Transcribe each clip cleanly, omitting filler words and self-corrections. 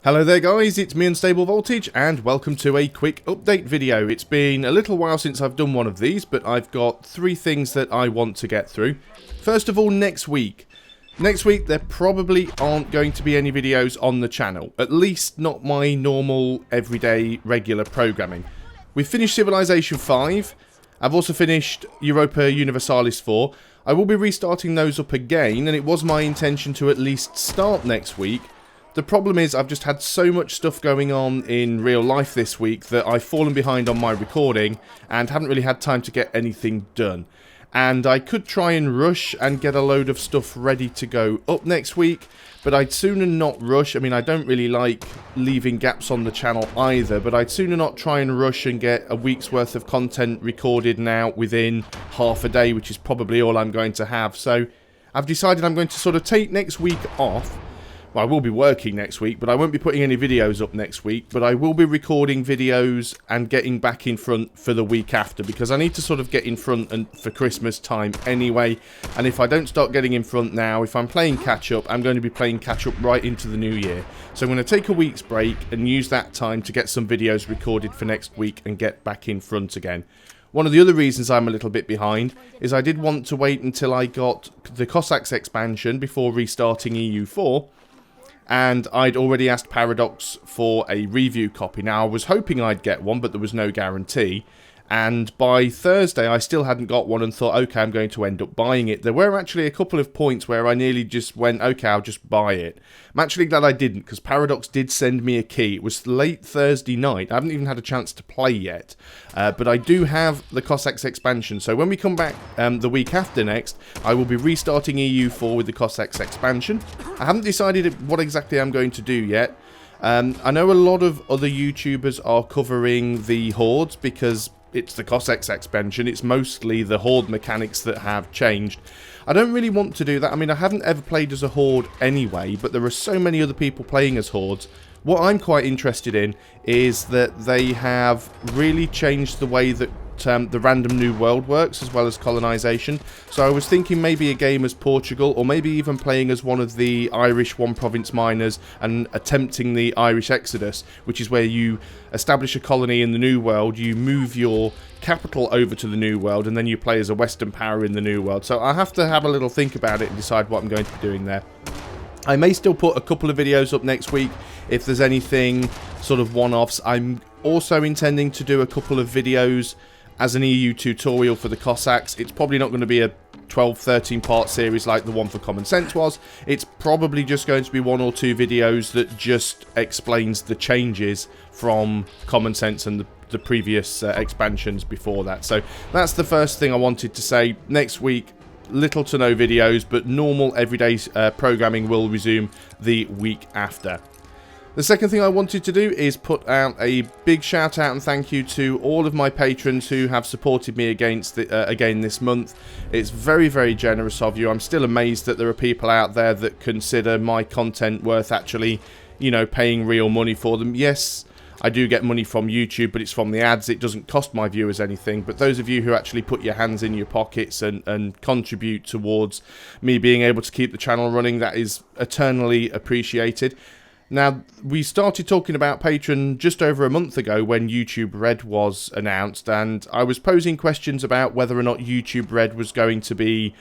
Hello there guys, it's me Unstable Voltage and welcome to a quick update video. It's been a little while since I've done one of these, but I've got three things that I want to get through. First of all, next week. Next week there probably aren't going to be any videos on the channel, at least not my normal, everyday, regular programming. We've finished Civilization 5, I've also finished Europa Universalis 4. I will be restarting those up again, and it was my intention to at least start next week. The problem is I've just had so much stuff going on in real life this week that I've fallen behind on my recording and haven't really had time to get anything done. And I could try and rush and get a load of stuff ready to go up next week, but I'd sooner not rush. I mean, I don't really like leaving gaps on the channel either, but I'd sooner not try and rush and get a week's worth of content recorded now within half a day, which is probably all I'm going to have. So I've decided I'm going to sort of take next week off. Well, I will be working next week, but I won't be putting any videos up next week, but I will be recording videos and getting back in front for the week after, because I need to sort of get in front and for Christmas time anyway, and if I don't start getting in front now, if I'm playing catch-up, I'm going to be playing catch-up right into the new year. So I'm going to take a week's break and use that time to get some videos recorded for next week and get back in front again. One of the other reasons I'm a little bit behind is I did want to wait until I got the Cossacks expansion before restarting EU4, and I'd already asked Paradox for a review copy. Now, I was hoping I'd get one, but there was no guarantee. And by Thursday, I still hadn't got one and thought, okay, I'm going to end up buying it. There were actually a couple of points where I nearly just went, okay, I'll just buy it. I'm actually glad I didn't, because Paradox did send me a key. It was late Thursday night. I haven't even had a chance to play yet. But I do have the Cossacks expansion. So when we come back the week after next, I will be restarting EU4 with the Cossacks expansion. I haven't decided what exactly I'm going to do yet. I know a lot of other YouTubers are covering the Hordes because it's the Cossacks expansion. It's mostly the Horde mechanics that have changed. I don't really want to do that. I mean, I haven't ever played as a Horde anyway, but there are so many other people playing as Hordes. What I'm quite interested in is that they have really changed the way that the random new world works, as well as colonization. So I was thinking maybe a game as Portugal, or maybe even playing as one of the Irish one province miners and attempting the Irish Exodus, which is where you establish a colony in the new world, you move your capital over to the new world, and then you play as a Western power in the new world. So I have to have a little think about it and decide what I'm going to be doing there. I may still put a couple of videos up next week if there's anything sort of one-offs. I'm also intending to do a couple of videos as an EU tutorial for the Cossacks. It's probably not going to be a 12-13 part series like the one for Common Sense was. It's probably just going to be one or two videos that just explains the changes from Common Sense and the previous expansions before that. So that's the first thing I wanted to say. Next week, little to no videos, but normal everyday programming will resume the week after. The second thing I wanted to do is put out a big shout out and thank you to all of my patrons who have supported me again this month. It's very, very generous of you. I'm still amazed that there are people out there that consider my content worth actually, you know, paying real money for them. Yes, I do get money from YouTube, but it's from the ads. It doesn't cost my viewers anything. But those of you who actually put your hands in your pockets and contribute towards me being able to keep the channel running, that is eternally appreciated. Now, we started talking about Patreon just over a month ago when YouTube Red was announced, and I was posing questions about whether or not YouTube Red was going to be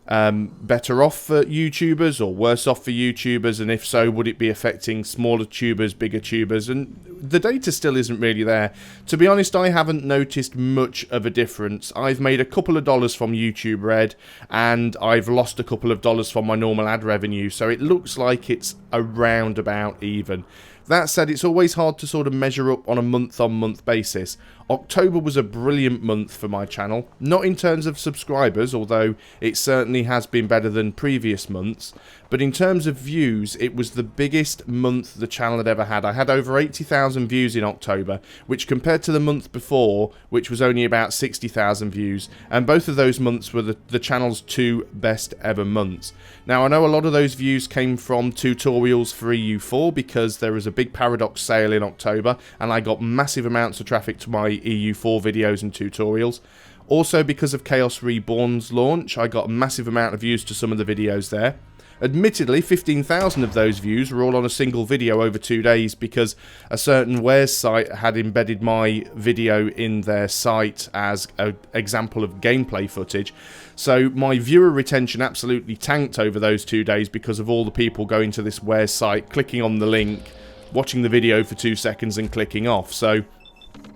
better off for YouTubers or worse off for YouTubers, and if so, would it be affecting smaller tubers, bigger tubers? And the data still isn't really there. To be honest, I haven't noticed much of a difference. I've made a couple of dollars from YouTube Red, and I've lost a couple of dollars from my normal ad revenue, so it looks like it's around about even. That said, it's always hard to sort of measure up on a month-on-month basis. October was a brilliant month for my channel, not in terms of subscribers, although it certainly has been better than previous months, but in terms of views, it was the biggest month the channel had ever had. I had over 80,000 views in October, which compared to the month before, which was only about 60,000 views, and both of those months were the channel's two best ever months. Now, I know a lot of those views came from tutorials for EU4 because there was a big Paradox sale in October, and I got massive amounts of traffic to my EU4 videos and tutorials. Also, because of Chaos Reborn's launch, I got a massive amount of views to some of the videos there. Admittedly, 15,000 of those views were all on a single video over 2 days because a certain Wares site had embedded my video in their site as an example of gameplay footage. So my viewer retention absolutely tanked over those 2 days because of all the people going to this Wares site, clicking on the link, watching the video for 2 seconds and clicking off. So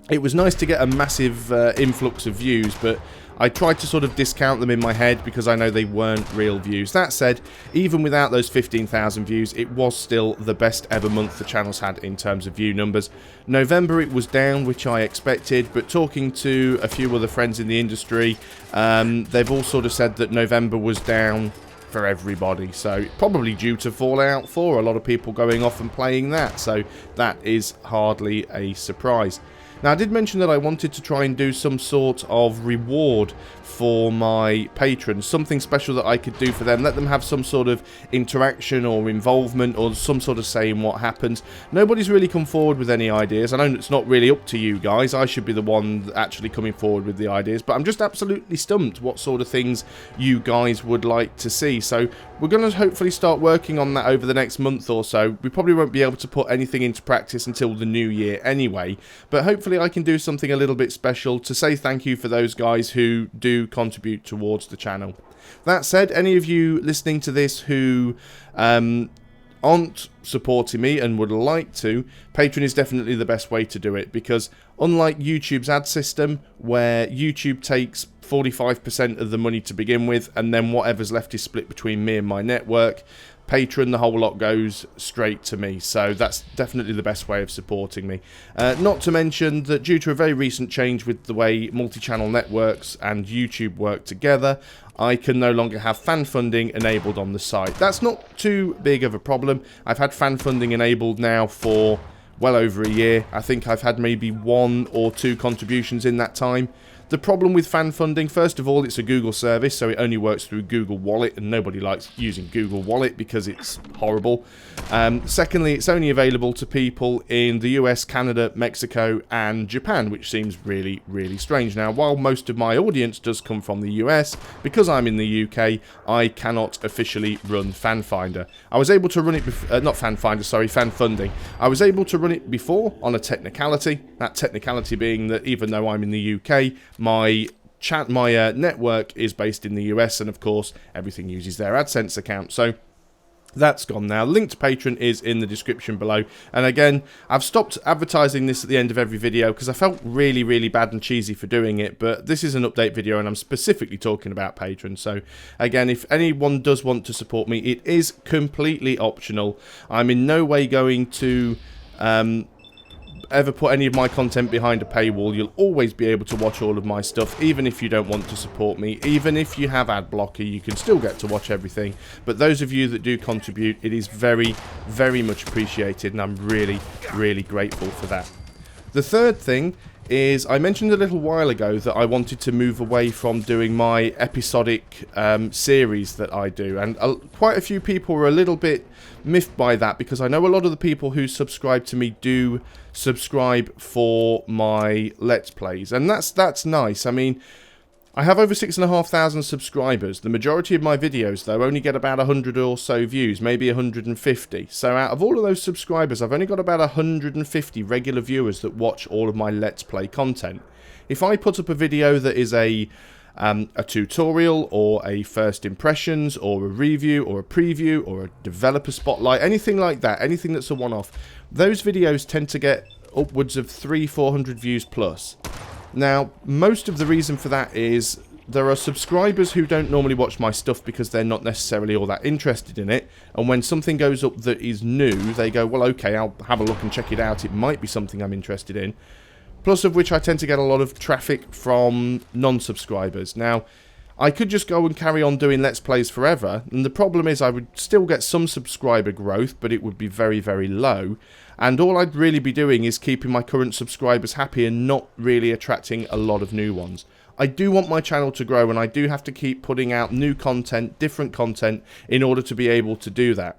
it was nice to get a massive influx of views, but I tried to sort of discount them in my head because I know they weren't real views. That said, even without those 15,000 views, it was still the best ever month the channel's had in terms of view numbers. November it was down, which I expected, but talking to a few other friends in the industry, they've all sort of said that November was down for everybody, so probably due to Fallout 4, a lot of people going off and playing that, so that is hardly a surprise. Now, I did mention that I wanted to try and do some sort of reward for my patrons, something special that I could do for them, let them have some sort of interaction or involvement or some sort of say in what happens. Nobody's really come forward with any ideas. I know it's not really up to you guys, I should be the one actually coming forward with the ideas, but I'm just absolutely stumped what sort of things you guys would like to see. So we're going to hopefully start working on that over the next month or so. We probably won't be able to put anything into practice until the new year anyway, but hopefully I can do something a little bit special to say thank you for those guys who do contribute towards the channel. That said, any of you listening to this who aren't supporting me and would like to, Patreon is definitely the best way to do it, because unlike YouTube's ad system, where YouTube takes 45% of the money to begin with, and then whatever's left is split between me and my network, Patreon, the whole lot goes straight to me, so that's definitely the best way of supporting me. Not to mention that due to a very recent change with the way multi-channel networks and YouTube work together, I can no longer have fan funding enabled on the site. That's not too big of a problem. I've had fan funding enabled now for well over a year. I think I've had maybe 1 or 2 contributions in that time. The problem with fan funding, first of all, it's a Google service, so it only works through Google Wallet, and nobody likes using Google Wallet because it's horrible. Secondly, it's only available to people in the US, Canada, Mexico, and Japan, which seems really, really strange. Now, while most of my audience does come from the US, because I'm in the UK, I cannot officially run FanFinder. I was able to run it, not FanFinder, sorry, Fan Funding. I was able to run it before on a technicality, that technicality being that even though I'm in the UK, my network is based in the US, and of course everything uses their AdSense account, so that's gone now. Link to Patreon is in the description below, and again, I've stopped advertising this at the end of every video because I felt really, really bad and cheesy for doing it, but this is an update video and I'm specifically talking about Patreon, so again, if anyone does want to support me, it is completely optional. I'm in no way going to ever put any of my content behind a paywall. You'll always be able to watch all of my stuff, even if you don't want to support me. Even if you have ad blocker, you can still get to watch everything. But those of you that do contribute, it is very, very much appreciated, and I'm really, really grateful for that. The third thing is, I mentioned a little while ago that I wanted to move away from doing my episodic series that I do, and quite a few people were a little bit miffed by that, because I know a lot of the people who subscribe to me do subscribe for my Let's Plays, and that's nice. I mean, I have over 6,500 subscribers. The majority of my videos, though, only get about 100 or so views, maybe 150. So out of all of those subscribers, I've only got about 150 regular viewers that watch all of my Let's Play content. If I put up a video that is a tutorial or a first impressions or a review or a preview or a developer spotlight, anything like that, anything that's a one-off, those videos tend to get upwards of 300-400 views plus. Now, most of the reason for that is there are subscribers who don't normally watch my stuff because they're not necessarily all that interested in it, and when something goes up that is new, they go, well, okay, I'll have a look and check it out, it might be something I'm interested in. Plus of which I tend to get a lot of traffic from non-subscribers. Now, I could just go and carry on doing Let's Plays forever, and the problem is I would still get some subscriber growth, but it would be very, very low, and all I'd really be doing is keeping my current subscribers happy and not really attracting a lot of new ones. I do want my channel to grow, and I do have to keep putting out new content, different content, in order to be able to do that.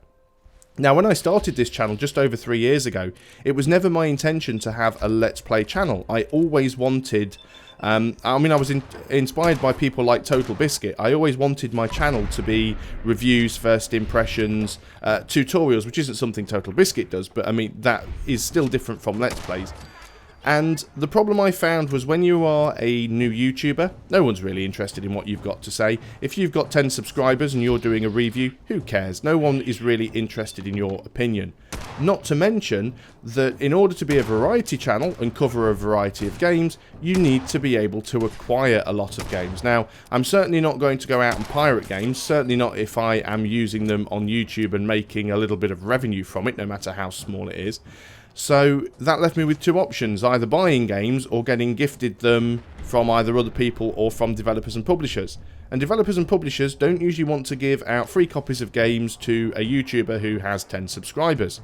Now, when I started this channel just over 3 years ago, it was never my intention to have a Let's Play channel. I always wanted... I was inspired by people like Total Biscuit. I always wanted my channel to be reviews, first impressions, tutorials, which isn't something Total Biscuit does, but I mean, that is still different from Let's Plays. And the problem I found was when you are a new YouTuber, no one's really interested in what you've got to say. If you've got 10 subscribers and you're doing a review, who cares? No one is really interested in your opinion. Not to mention that in order to be a variety channel and cover a variety of games, you need to be able to acquire a lot of games. Now, I'm certainly not going to go out and pirate games, certainly not if I am using them on YouTube and making a little bit of revenue from it, no matter how small it is. So that left me with two options, either buying games or getting gifted them from either other people or from developers and publishers. And developers and publishers don't usually want to give out free copies of games to a YouTuber who has 10 subscribers.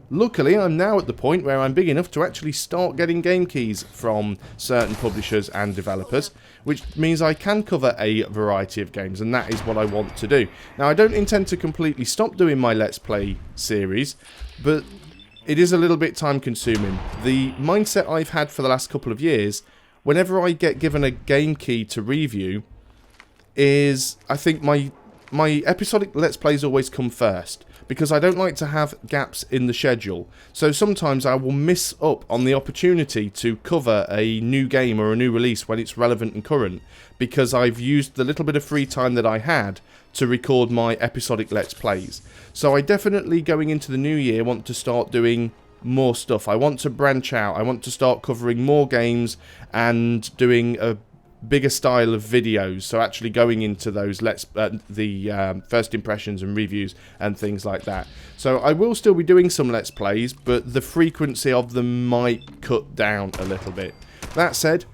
Luckily, I'm now at the point where I'm big enough to actually start getting game keys from certain publishers and developers, which means I can cover a variety of games, and that is what I want to do. Now, I don't intend to completely stop doing my Let's Play series, but it is a little bit time consuming. The mindset I've had for the last couple of years, whenever I get given a game key to review, is I think my episodic Let's Plays always come first, because I don't like to have gaps in the schedule. So sometimes I will miss up on the opportunity to cover a new game or a new release when it's relevant and current, because I've used the little bit of free time that I had to record my episodic Let's Plays. So I definitely, going into the new year, want to start doing more stuff. I want to branch out. I want to start covering more games and doing a bigger style of videos, so actually going into those first impressions and reviews and things like that. So I will still be doing some Let's Plays, but the frequency of them might cut down a little bit. That said,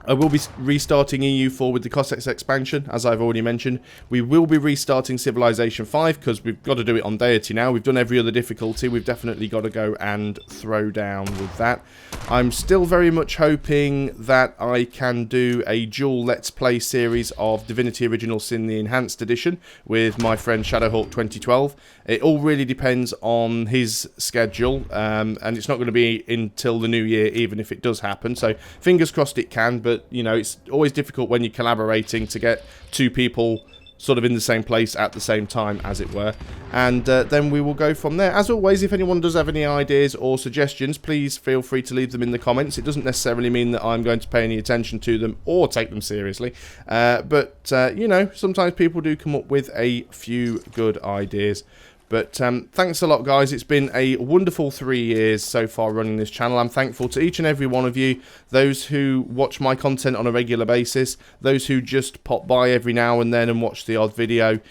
I will be restarting EU4 with the Cossacks expansion, as I've already mentioned. We will be restarting Civilization 5, because we've got to do it on deity now. We've done every other difficulty. We've definitely got to go and throw down with that. I'm still very much hoping that I can do a dual Let's Play series of Divinity Original Sin the Enhanced Edition with my friend Shadowhawk 2012. It all really depends on his schedule, and it's not going to be until the new year, even if it does happen. So fingers crossed it can, but you know, it's always difficult when you're collaborating to get two people sort of in the same place at the same time, as it were. And then we will go from there. As always, if anyone does have any ideas or suggestions, please feel free to leave them in the comments. It doesn't necessarily mean that I'm going to pay any attention to them or take them seriously. But you know, sometimes people do come up with a few good ideas. But thanks a lot, guys. It's been a wonderful 3 years so far running this channel. I'm thankful to each and every one of you, those who watch my content on a regular basis, those who just pop by every now and then and watch the odd video.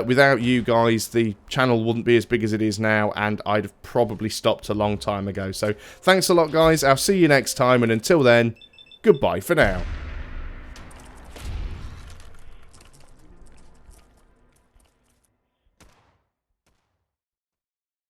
Without you guys, the channel wouldn't be as big as it is now, and I'd have probably stopped a long time ago. So thanks a lot, guys. I'll see you next time, and until then, goodbye for now.